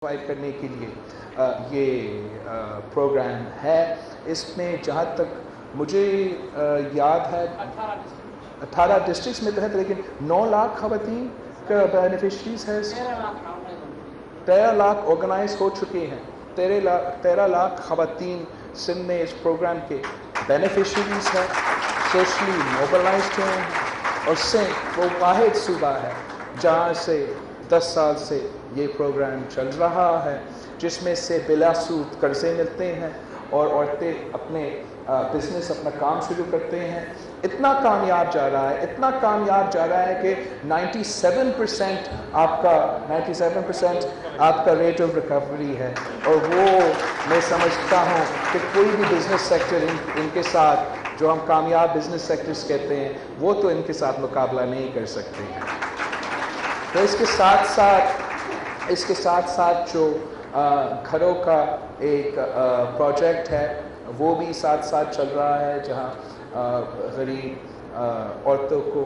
Provide करने के लिए ये प्रोग्राम है। इसमें जहाँ तक मुझे याद है 18 डिस्ट्रिक्ट्स में तो है, लेकिन 9 लाख खवातीन का बेनिफिशरीज है। 13 लाख ऑर्गेनाइज हो चुके हैं। 13 लाख खवातीन सिंध में इस प्रोग्राम के बेनिफिशरीज हैं, सोशली मोबिलाइज्ड हैं। और सिंध वो वाहिद सूबा है जहाँ से 10 साल से ये प्रोग्राम चल रहा है, जिसमें से बिलासूद कर्ज़े मिलते हैं और औरतें अपने बिज़नेस, अपना काम शुरू करते हैं। इतना कामयाब जा रहा है, इतना कामयाब जा रहा है कि 97% आपका रेट ऑफ रिकवरी है। और वो मैं समझता हूँ कि कोई भी बिज़नेस सेक्टर इनके साथ, जो हम कामयाब बिज़नेस सेक्टर्स कहते हैं, वो तो इनके साथ मुकाबला नहीं कर सकते हैं। तो इसके साथ साथ जो घरों का एक प्रोजेक्ट है वो भी साथ साथ चल रहा है, जहाँ गरीब औरतों को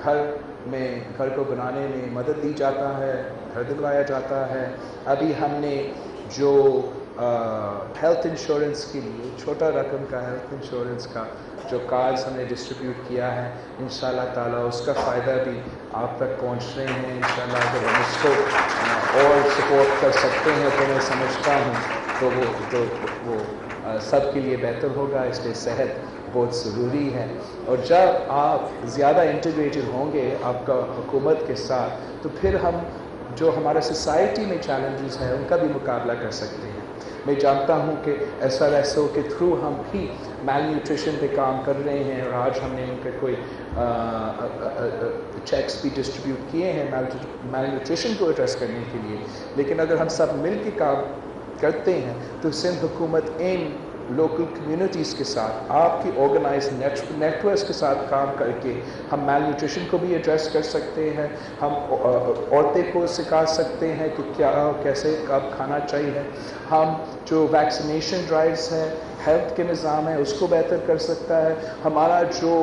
घर को बनाने में मदद दी जाता है, घर दिलवाया जाता है। अभी हमने जो हेल्थ इंश्योरेंस के लिए छोटा रकम का हेल्थ इंश्योरेंस का जो कार्ड्स हमने डिस्ट्रीब्यूट किया है, इंशाल्लाह ताला उसका फ़ायदा भी आप तक पहुंच रहे हैं। इंशाल्लाह अगर हम इसको और सपोर्ट कर सकते हैं तो मैं समझता हूँ तो वो सब के लिए बेहतर होगा। इसलिए सेहत बहुत ज़रूरी है। और जब आप ज़्यादा इंटीग्रेटेड होंगे आपका हुकूमत के साथ, तो फिर हम जो हमारा सोसाइटी में चैलेंजेस हैं उनका भी मुकाबला कर सकते हैं। मैं जानता हूँ कि SRSO के थ्रू हम भी मैल न्यूट्रिशन पे काम कर रहे हैं, और आज हमने उनके कोई चेक्स भी डिस्ट्रीब्यूट किए हैं मैल न्यूट्रिशन को एड्रेस करने के लिए। लेकिन अगर हम सब मिल के काम करते हैं तो सिंध हुकूमत इन लोकल कम्युनिटीज़ के साथ, आपकी ऑर्गेनाइज नेटवर्क्स के साथ काम करके हम मैल न्यूट्रिशन को भी एड्रेस कर सकते हैं। हम औरतें को सिखा सकते हैं कि क्या कैसे कब खाना चाहिए। हम जो वैक्सीनेशन ड्राइव्स हैं, हेल्थ के निज़ाम है, उसको बेहतर कर सकता है। हमारा जो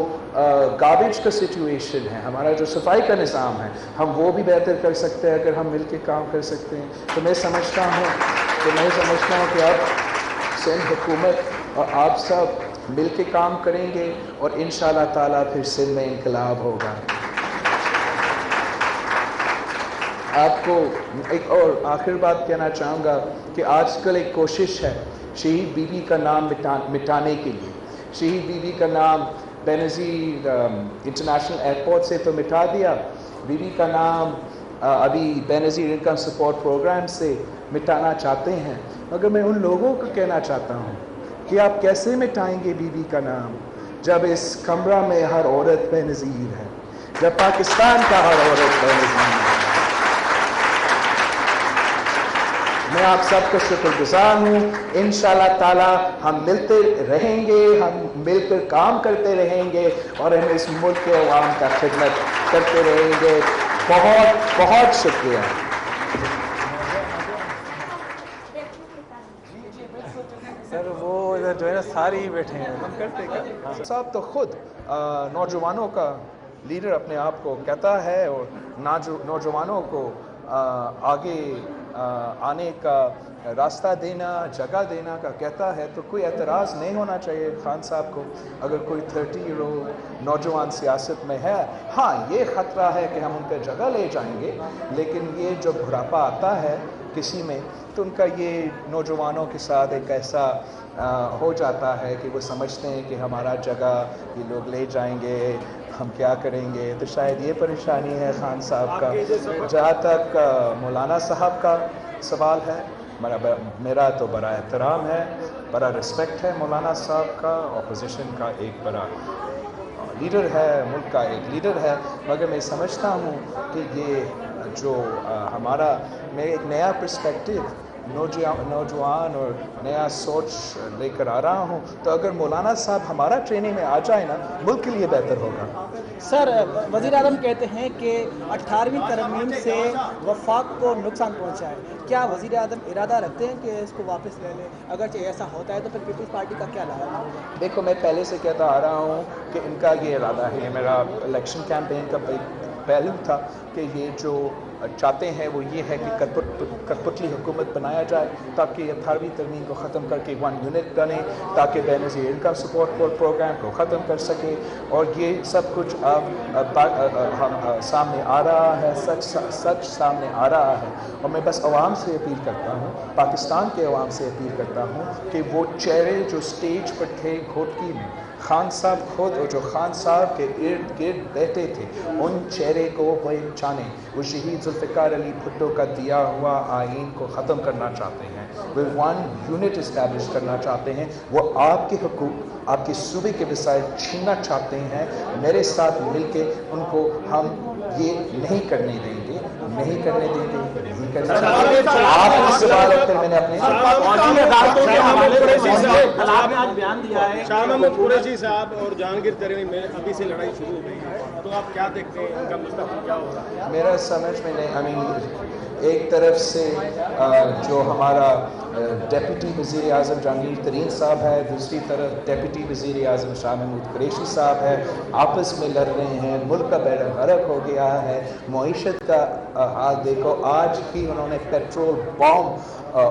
गार्बेज का सिचुएशन है, हमारा जो सफाई का निज़ाम है, हम वो भी बेहतर कर सकते हैं अगर हम मिल के काम कर सकते हैं। तो मैं समझता हूँ कि अब सिंध हुकूमत और आप सब मिल के काम करेंगे और इंशाल्लाह ताला फिर सिंध में इनकलाब होगा। आपको एक और आखिर बात कहना चाहूँगा कि आजकल एक कोशिश है शहीद बीबी का नाम मिटाने के लिए। शहीद बीबी का नाम बेनज़ीर इंटरनेशनल एयरपोर्ट से तो मिटा दिया, बीबी का नाम अभी बेनज़ीर इनकम सपोर्ट प्रोग्राम से मिटाना चाहते हैं। मगर मैं उन लोगों को कहना चाहता हूँ कि आप कैसे मिटाएंगे बीबी का नाम जब इस कमरा में हर औरत बेनज़ीर है, जब पाकिस्तान का हर औरत बेनज़ीर है। मैं आप सबका शुक्रगुजार हूँ। इंशाल्लाह ताला हम मिलते रहेंगे, हम मिलकर काम करते रहेंगे और हम इस मुल्क के अवाम का खिदमत करते रहेंगे। बहुत बहुत शुक्रिया। सर वो इधर जो है ना सारे ही बैठे हैं, हम करते क्या? साहब तो खुद नौजवानों का लीडर अपने आप को कहता है और नौजवानों को आगे आने का रास्ता देना, जगह देना का कहता है। तो कोई एतराज़ नहीं होना चाहिए खान साहब को अगर कोई 30-year-old नौजवान सियासत में है। हाँ, ये ख़तरा है कि हम उनका जगह ले जाएंगे, लेकिन ये जो बुढ़ापा आता है किसी में, तो उनका ये नौजवानों के साथ एक ऐसा हो जाता है कि वो समझते हैं कि हमारा जगह ये लोग ले जाएंगे, हम क्या करेंगे। तो शायद ये परेशानी है खान साहब का। जहाँ तक मौलाना साहब का सवाल है, मेरा तो बड़ा एहतराम है, बड़ा रिस्पेक्ट है मौलाना साहब का। अपोजिशन का एक बड़ा लीडर है, मुल्क का एक लीडर है। मगर मैं समझता हूँ कि ये जो हमारा मैं एक नया पर्सपेक्टिव नौजवान और नया सोच लेकर आ रहा हूँ। तो अगर मौलाना साहब हमारा ट्रेनिंग में आ जाए ना, मुल्क के लिए बेहतर होगा। सर, वज़ीर आज़म कहते हैं कि 18वीं तरमीम से वफाक को नुकसान पहुंचा है। क्या वज़ीर आज़म इरादा रखते हैं कि इसको वापस ले लें? अगर ऐसा होता है तो फिर पीपल्स पार्टी का क्या लाया होगा? देखो, मैं पहले से कहता आ रहा हूँ कि इनका ये इरादा है। मेरा इलेक्शन कैंपेन का पहलू था कि ये जो चाहते हैं वो ये है कि कठपुतली हुकूमत बनाया जाए ताकि 18वीं तरमीम को ख़त्म करके 1 यूनिट बने, ताकि बेनज़ीर इनकम सपोर्ट प्रोग्राम को ख़त्म कर सके। और ये सब कुछ अब सामने आ रहा है, सच सामने आ रहा है। और मैं बस अवाम से अपील करता हूँ, पाकिस्तान के अवाम से अपील करता हूँ कि वो चेहरे जो स्टेज पर थे घोटकी में, खान साहब खुद और जो खान साहब के इर्द गिर्द बैठे थे, उन चेहरे को पहचाने। वो शहीद जुल्फ़िकार अली भुट्टो का दिया हुआ आइन को ख़त्म करना चाहते हैं, वो 1 यूनिट इस्टेब्लिश करना चाहते हैं, वो आपके हुकूक, आपके सूबे के वसाइल छीनना चाहते हैं। मेरे साथ मिलके उनको हम ये नहीं करने देंगे, नहीं करने देंगे, नहीं करने देंगे। आपने सवाल फिर मैंने अपने बयान दिया है शाह महमूद कुरैशी साहब और जहांगीर तरीन में अभी से लड़ाई शुरू हो गई है, तो आप क्या देखते हैं इनका मुस्तक़बिल क्या होगा? मेरा समझ में नहीं, एक तरफ से जो हमारा डेप्यूटी वज़ीर आज़म जहांगीर तरीन साहब है, दूसरी तरफ डेप्यूटी वज़ीर आज़म शाह महमूद कुरैशी साहब है, आपस में लड़ रहे हैं। मुल्क का बेड़ा गर्क हो गया है, मईशत का हाल देखो, आज ही उन्होंने पेट्रोल बम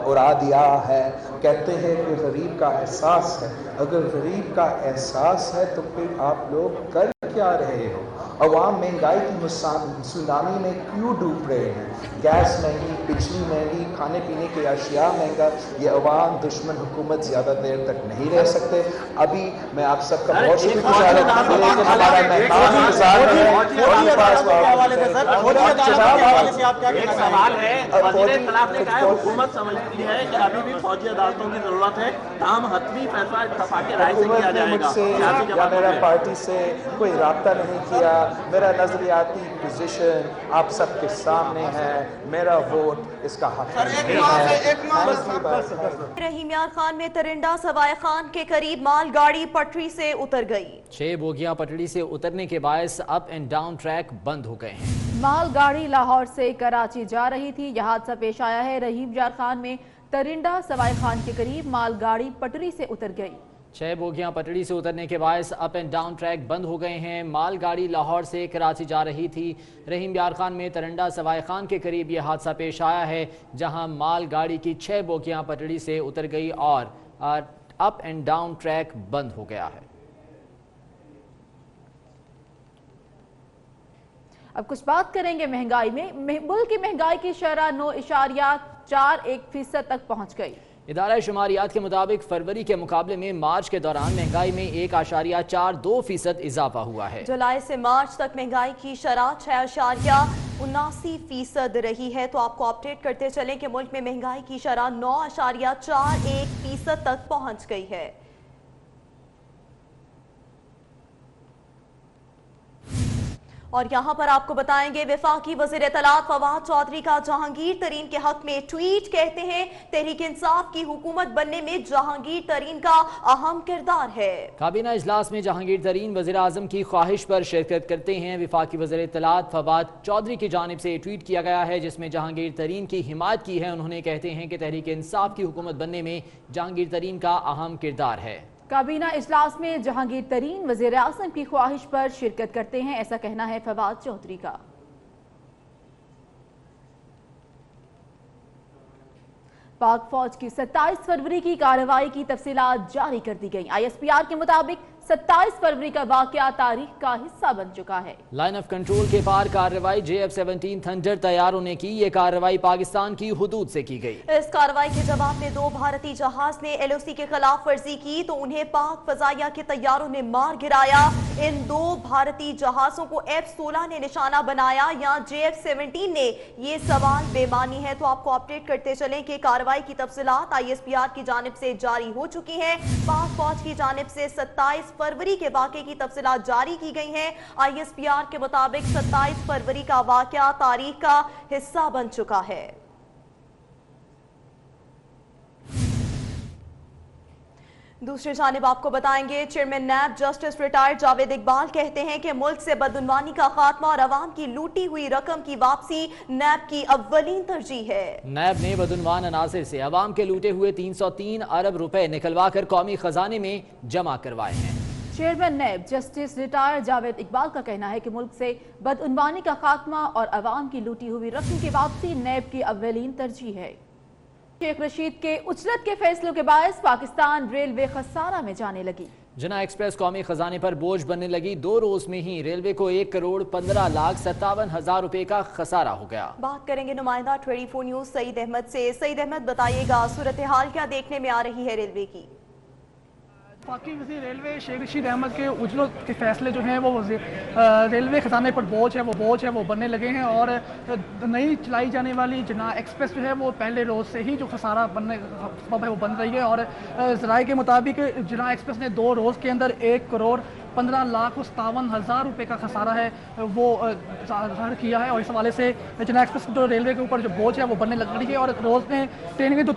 उड़ा दिया है। कहते हैं कि गरीब का एहसास है, अगर गरीब का एहसास है तो फिर आप लोग कर क्या रहे हो? अवाम महंगाई की सुनामी में क्यों डूब रहे हैं? गैस महंगी, बिजली महंगी, खाने पीने के अशिया महंगा। ये अवाम दुश्मन हुकूमत ज़्यादा देर तक नहीं रह सकते। अभी मैं आप सबका बहुत शुक्रगुजार हूं, लेकिन हमारा मेहमान इंतजार में है। एक सवाल है, वज़ीर इत्तलाफ ने कहा है हुकूमत समझती है कि अभी भी फौजी अदालतों की जरूरत है, ताहम हतमी फैसला इत्तफाक़ राय से किया जाएगा। मुझसे या मेरा पार्टी से कोई राब्ता नहीं किया। मेरा नजरियाती पोजीशन आप सबके सामने है, मेरा वोट इसका हक है। रहीम यार खान में तरिंडा सवाई खान के करीब मालगाड़ी पटरी से उतर गई। 6 बोगियां पटरी से उतरने के बायस अप एंड डाउन ट्रैक बंद हो गए हैं। मालगाड़ी लाहौर से कराची जा रही थी। यह हादसा पेश आया है रहीम यार खान में तरिंडा सवाई खान के करीब मालगाड़ी पटरी से उतर गई। 6 बोगियां पटड़ी से उतरने के बायस अप एंड डाउन ट्रैक बंद हो गए हैं। मालगाड़ी लाहौर से कराची जा रही थी। रहीम यार खान में तरिंडा सवाई खान के करीब यह हादसा पेश आया है, जहां मालगाड़ी की 6 बोगियां पटड़ी से उतर गई और अप एंड डाउन ट्रैक बंद हो गया है। अब कुछ बात करेंगे महंगाई में। मुल्क की महंगाई की शरह 9.41% तक पहुंच गई। इदारा शुमारियात के मुताबिक फरवरी के मुकाबले में मार्च के दौरान महंगाई में 1.42% इजाफा हुआ है। जुलाई से मार्च तक महंगाई की शरह 6.79% रही है। तो आपको अपडेट करते चलें कि मुल्क में महंगाई की शरह 9.41% तक पहुंच गई है। और यहाँ पर आपको बताएंगे वफाकी वज़ीर इत्तलात फवाद चौधरी का जहांगीर तरीन के हक में ट्वीट। कहते हैं तहरीक इंसाफ की हुकूमत बनने में जहांगीर तरीन का अहम किरदार है। काबीना इजलास में जहांगीर तरीन वज़ीर आज़म की ख्वाहिश पर शिरकत करते हैं। वफाकी वज़ीर इत्तलात फवाद चौधरी की जानिब से ट्वीट किया गया है, जिसमें जहांगीर तरीन की हिमायत की है। उन्होंने कहते हैं कि तहरीक इंसाफ की हुकूमत बनने में जहांगीर तरीन का अहम किरदार है। काबीना इजलास में जहांगीर तरीन वज़ीर आज़म की ख्वाहिश पर शिरकत करते हैं, ऐसा कहना है फवाद चौधरी का। पाक फौज की 27 फरवरी की कार्रवाई की तफसीलात जारी कर दी गई। ISPR के मुताबिक 27 फरवरी का वाकया तारीख का हिस्सा बन चुका है। लाइन ऑफ कंट्रोल के पार कार्रवाई JF-17 थंडर तैयारों ने की। ये कार्रवाई पाकिस्तान की हुदूद से की गई। इस कार्रवाई के जवाब में 2 भारतीय जहाज ने LOC के खिलाफ वर्जी की तो उन्हें पाक फजाइया के तैयारों ने मार गिराया। इन 2 भारतीय जहाजों को F-16 ने निशाना बनाया या JF-17 ने? ये सवाल बेमानी है। तो आपको अपडेट करते चलें कि कार्रवाई की तफसीलात ISPR की जानिब से जारी हो चुकी हैं। पाक फौज की जानिब से 27 फरवरी के वाक़े की तफसीलात जारी की गई हैं। ISPR के मुताबिक 27 फरवरी का वाक़या तारीख का हिस्सा बन चुका है। दूसरी जानिब आपको बताएंगे chairman NAB justice retired Javed Iqbal कहते हैं कि मुल्क से बदउनवानी का खात्मा और अवाम की लूटी हुई रकम की वापसी नैब की अव्वलीन तरजीह है। नैब ने बदउनवान अनासिर से अवाम के लूटे हुए 303 अरब रुपए निकलवा कर कौमी खजाने में जमा करवाए हैं। Chairman NAB justice retired Javed Iqbal का कहना है कि मुल्क से बदउनवानी का खात्मा और अवाम की लूटी हुई रकम की वापसी नैब की अव्वलीन तरजीह है। शेख रशीद के उजलत के फैसलों के बायस पाकिस्तान रेलवे खसारा में जाने लगी। जना एक्सप्रेस कौमी खजाने पर बोझ बनने लगी। 2 रोज में ही रेलवे को 1,15,57,000 रुपए का खसारा हो गया। बात करेंगे नुमाइंदा 24 न्यूज सईद अहमद से। सईद अहमद, बताइएगा सूरत हाल क्या देखने में आ रही है रेलवे की? वफाकी वज़ीर रेलवे शेख रशीद अहमद के उजलत के फैसले जो हैं वो रेलवे खजाने पर बोझ है वो बनने लगे हैं और नई चलाई जाने वाली जना एक्सप्रेस जो है वो पहले रोज़ से ही जो खसारा बनने सबब है वो बन रही है। और ज़राए के मुताबिक जना एक्सप्रेस ने 2 रोज़ के अंदर 1,15,57,000 रुपये का खसारा है वो ज़ाहिर किया है। और इस हवाले से जना एक्सप्रेस जो रेलवे के ऊपर जो बोझ है वो बनने लग रही है। और रोज़ में ट्रेन में जो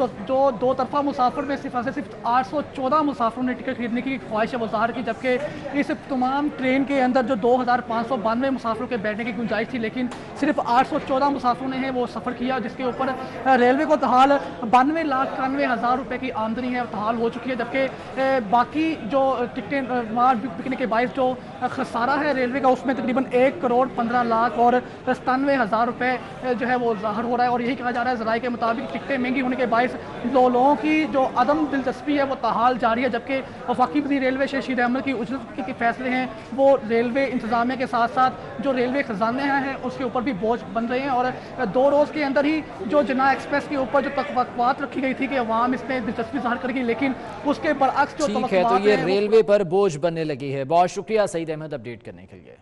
2 तरफा मुसाफिर में सिर्फ 814 मुसाफिरों ने टिकट खरीदने की ख्वाहिश है वो ज़ाहिर की, जबकि इस तमाम ट्रेन के अंदर जो 2,592 मुसाफिरों के बैठने की गुंजाइश थी, लेकिन सिर्फ 814 मुसाफिरों ने वो सफ़र किया, जिसके ऊपर रेलवे को तहाल 92,91,000 रुपये की आमदनी है तहाल हो चुकी है। जबकि बाकी जो टिकटें बिकने के बायस जो खसारा है रेलवे का उसमें तकरीबन 1,15,00,000 और 97,000 रुपये जो है वो ज़ाहिर हो रहा है। और यही कहा जा रहा है ज़राए के मुताबिक टिकटें महंगी होने के बायस लोगों की जो अदम दिलचस्पी है वो तहाल जारी है। जबकि वफाकी वज़ीर रेलवे शेख रशीद अहमद की उजलत के फैसले हैं वो रेलवे इंतजामिया के साथ साथ जो रेलवे खजाने हैं उसके ऊपर भी बोझ बन रहे हैं। और 2 रोज़ के अंदर ही जो जना एक्सप्रेस के ऊपर जो तवक्कुआत रखी गई थी कि अवाम इसमें दिलचस्पी ज़ाहिर करेगी, लेकिन उसके बरअक्स जो ठीक है, तो ये रेलवे पर बोझ बनने लगी है। बहुत शुक्रिया सईद अहमद अपडेट करने के लिए।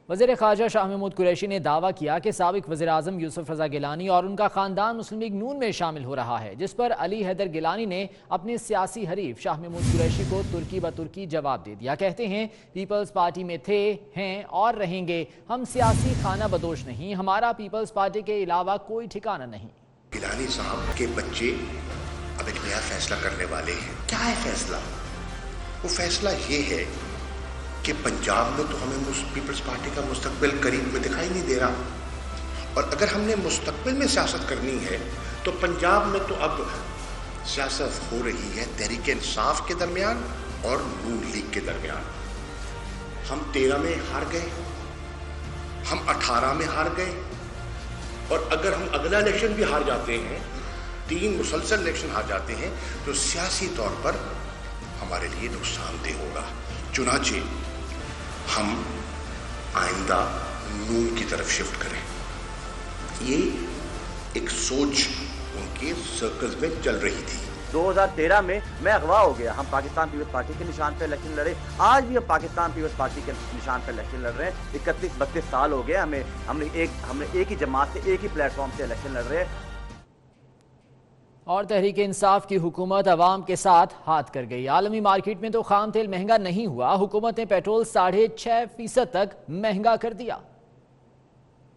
वज़ीर ख़ारजा शाह महमूद कुरैशी ने दावा किया कि साबिक़ वज़ीर आज़म यूसुफ रज़ा गिलानी और उनका ख़ानदान मुस्लिम लीग नून में शामिल हो रहा है, जिस पर अली हैदर गिलानी ने अपने सियासी हरीफ शाह महमूद कुरैशी को तुर्की ब तुर्की जवाब दे दिया। कहते हैं पीपल्स पार्टी में थे, हैं और रहेंगे। हम सियासी खाना बदोश नहीं, हमारा पीपल्स पार्टी के अलावा कोई ठिकाना नहीं। गिलानी साहब के बच्चे अब एक नया फैसला करने वाले हैं। क्या है फैसला? वो फैसला ये है कि पंजाब में तो हमें पीपल्स पार्टी का मुस्तकबिल करीब में दिखाई नहीं दे रहा, और अगर हमने मुस्तकबिल में सियासत करनी है तो पंजाब में तो अब सियासत हो रही है तहरीक इंसाफ के दरमियान और नून लीग के दरमियान। हम 13 में हार गए, हम 18 में हार गए, और अगर हम अगला इलेक्शन भी हार जाते हैं, 3 मुसलसल इलेक्शन हार जाते हैं, तो सियासी तौर पर हमारे लिए नुकसानदेह होगा। चुनाचे हम आइंदा नून की तरफ शिफ्ट करें, ये एक सोच उनके सर्कल्स में चल रही थी। 2013 में मैं अगवा हो गया, हम पाकिस्तान पीपल्स पार्टी के निशान पे इलेक्शन लड़े। आज भी हम पाकिस्तान पीपल्स पार्टी के निशान पे इलेक्शन लड़ रहे हैं। 31-32 साल हो गए हमने एक ही जमात से, एक ही प्लेटफॉर्म से इलेक्शन लड़ रहे हैं। और तहरीक इंसाफ की हुकूमत अवाम के साथ हाथ कर गई। आलमी मार्केट में तो खाम तेल महंगा नहीं हुआ, हुकूमत ने पेट्रोल 6.5% तक महंगा कर दिया।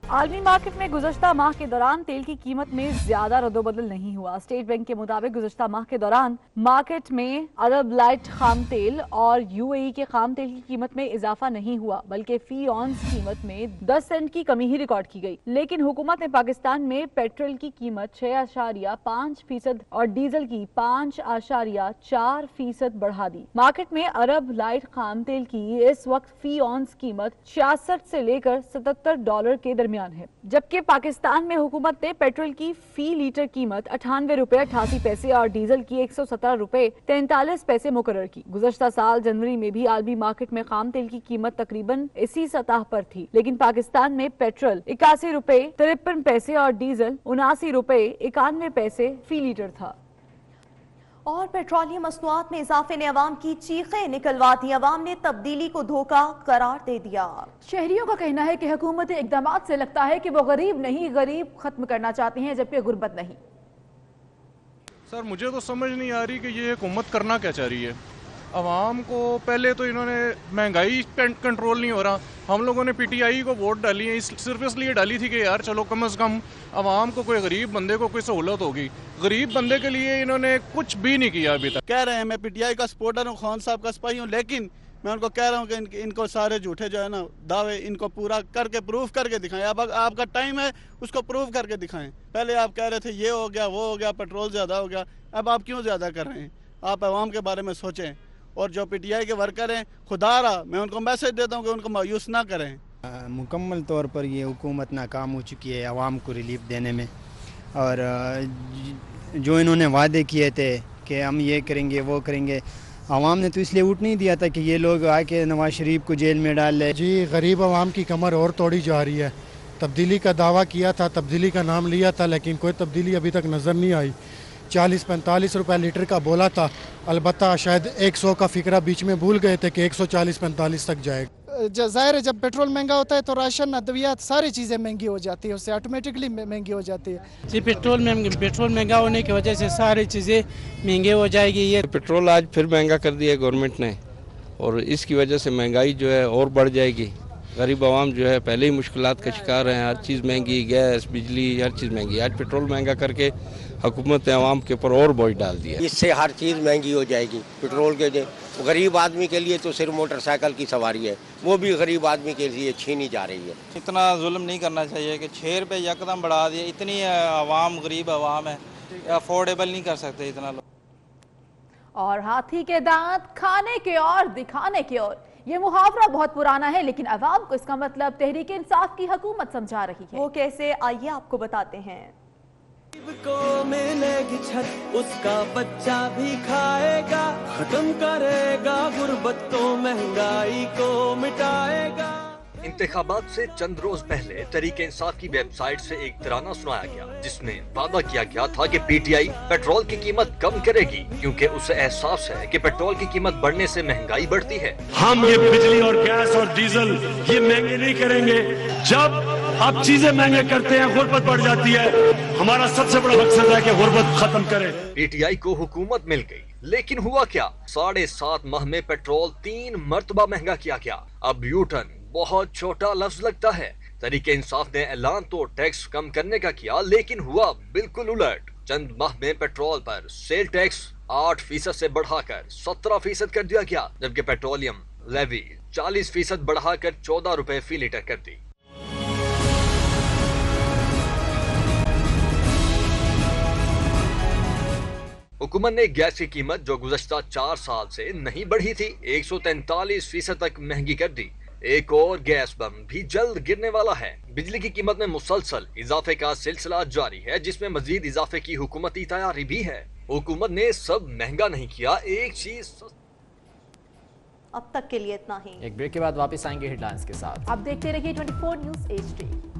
आलमी मार्केट में गुज़श्ता माह के दौरान तेल की कीमत में ज्यादा रद्दोबदल नहीं हुआ। स्टेट बैंक के मुताबिक गुज़श्ता माह के दौरान मार्केट में अरब लाइट खाम तेल और यूएई के खाम तेल की कीमत में इजाफा नहीं हुआ, बल्कि फी ऑन्स कीमत में 10 सेंट की कमी ही रिकॉर्ड की गई। लेकिन हुकूमत ने पाकिस्तान में पेट्रोल की कीमत 6.5% और डीजल की 5.4% बढ़ा दी। मार्केट में अरब लाइट खाम तेल की इस वक्त फी ऑन्स कीमत 66 से लेकर $77 के दरमियान है, जबकि पाकिस्तान में हुकूमत ने पेट्रोल की फी लीटर कीमत 98 रुपए 88 पैसे और डीजल की 117 रुपए 43 पैसे मुकर्रर की। गुज़श्ता साल जनवरी में भी आलमी मार्केट में खाम तेल की कीमत तकरीबन इसी सतह पर थी, लेकिन पाकिस्तान में पेट्रोल 81 रुपए 53 पैसे और डीजल 79 रुपए 91 पैसे फी लीटर था। और पेट्रोलियम मसनूआत में इजाफे ने अवाम की चीखें निकलवा दी। अवाम ने तब्दीली को धोखा करार दे दिया। शहरियों का कहना है कि हुकूमती इक़दामात से लगता है कि वो गरीब नहीं, गरीब खत्म करना चाहती हैं, जबकि गुर्बत नहीं। सर मुझे तो समझ नहीं आ रही कि ये हुकूमत करना क्या चाह रही है। अवाम को पहले तो इन्होंने महंगाई कंट्रोल नहीं हो रहा, हम लोगों ने पीटीआई को वोट डाली है, सिर्फ इसलिए डाली थी कि यार चलो कम से कम अवाम को, कोई गरीब बंदे को कोई सहूलत होगी। गरीब बंदे के लिए इन्होंने कुछ भी नहीं किया अभी तक। कह रहे हैं मैं पीटीआई का सपोर्टर हूँ, खान साहब का सिपाही हूँ, लेकिन मैं उनको कह रहा हूँ कि इनको सारे झूठे जो है ना दावे, इनको पूरा करके प्रूफ करके दिखाएं। अब आपका टाइम है, उसको प्रूफ करके दिखाएं। पहले आप कह रहे थे ये हो गया, वो हो गया, पेट्रोल ज़्यादा हो गया, अब आप क्यों ज़्यादा कर रहे हैं? आप अवाम के बारे में सोचें اور جو PTI کے ورکر ہیں خدا رہا میں ان کو میسج دیتا ہوں کہ ان کو مایوس نہ کریں. مکمل طور پر یہ حکومت ناکام ہو چکی ہے عوام کو ریلیف دینے میں, اور جو انہوں نے وعدے کیے تھے کہ ہم یہ کریں گے وہ کریں گے, عوام نے تو اس لیے ووٹ نہیں دیا تھا کہ یہ لوگ آ کے نواز شریف کو جیل میں ڈال لے. جی غریب عوام کی کمر اور توڑی جا رہی ہے. تبدیلی کا دعویٰ کیا تھا, تبدیلی کا نام لیا تھا, لیکن کوئی تبدیلی ابھی تک نظر نہیں آئی. 40-45 روپے لیٹر کا بولا تھا, البتہ شاید 100 کا فکرہ بیچ میں بھول گئے تھے کہ 140-45 تک جائے گا. ظاہر ہے جب پیٹرول مہنگا ہوتا ہے تو راشن, ادویات, ساری چیزیں مہنگی ہو جاتی ہے, اس سے آٹومیٹکلی مہنگی ہو جاتی ہے. جی پیٹرول مہنگا ہونے کی وجہ سے ساری چیزیں مہنگی ہو جائے گی. یہ پیٹرول آج پھر مہنگا کر دیا ہے گورنمنٹ نے, اور اس کی وجہ سے مہنگائی جو ہے اور بڑھ جائے گی. غریب عوام جو ہے پہلے ہی مشکلات کا شکار ہیں, ہر چیز مہنگی, گیس, بجلی, ہر چیز مہنگی. آج پیٹرول مہنگا کر کے حکومت نے عوام کے اوپر اور بوجھ ڈال دیا. اس سے ہر چیز مہنگی ہو جائے گی. پیٹرول کے غریب آدمی کے لیے تو صرف موٹر سائیکل کی سواری ہے, وہ بھی غریب آدمی کے لیے چھینی جا رہی ہے. اتنا ظلم نہیں کرنا چاہیے کہ 6 روپے یکدم بڑھا دیے. اتنی عوام غریب عوام ہے, افورڈیبل نہیں کر سکتے اتنا لوگ. اور ہاتھی کے دانت کھانے کے اور دکھانے کے اور, یہ محاورہ بہت پرانا ہے لیکن عوام کو اس کا مطلب تحریک انصاف کی حکومت سمجھا رہی ہے. وہ کیسے, آئیے آپ کو بتاتے ہیں. کو ملے گی چھت اس کا بچہ بھی کھائے گا, ختم کرے گا غربت کو, مہنگائی کو مٹائے گا. انتخابات سے چند روز پہلے تحریک انصاف کی ویب سائٹ سے ایک ترانہ سنایا گیا جس میں وعدہ کیا گیا تھا کہ PTI پیٹرول کی قیمت کم کرے گی کیونکہ اسے احساس ہے کہ پیٹرول کی قیمت بڑھنے سے مہنگائی بڑھتی ہے. ہم یہ بجلی اور گیس اور ڈیزل یہ مہنگے نہیں کریں گے. جب آپ چیزیں مہنگے کرتے ہیں غربت بڑھ جاتی ہے. ہمارا سب سے بڑا مقصد ہے کہ غربت ختم کریں. PTI کو حکومت مل گئی لیکن ہوا کیا, 7.5 ماہ میں پیٹرول 3 مرتبہ مہنگا کیا گیا. اب یو ٹرن بہت چھوٹا لفظ لگتا ہے. تحریک انصاف نے اعلان تو ٹیکس کم کرنے کا کیا لیکن ہوا بالکل الٹ. چند ماہ میں پیٹرول پر سیل ٹیکس 8% سے بڑھا کر 17% کر دیا گیا, جبکہ پیٹرولیم لیوی 40% بڑھا کر 14 روپے فی لیٹر کر دی. حکومت نے گیس کی قیمت جو گزشتہ 4 سال سے نہیں بڑھی تھی 143% تک مہنگی کر دی. ایک اور گیس بم بھی جلد گرنے والا ہے. بجلی کی قیمت میں مسلسل اضافے کا سلسلہ جاری ہے جس میں مزید اضافے کی حکومتی تیاری بھی ہے. حکومت نے سب مہنگا نہیں کیا, ایک چیز. اب تک کے لیے اتنا ہی. ایک بریک کے بعد واپس آئیں گے ہیڈ لائنز کے ساتھ. آپ دیکھتے رہیے 24 نیوز HD.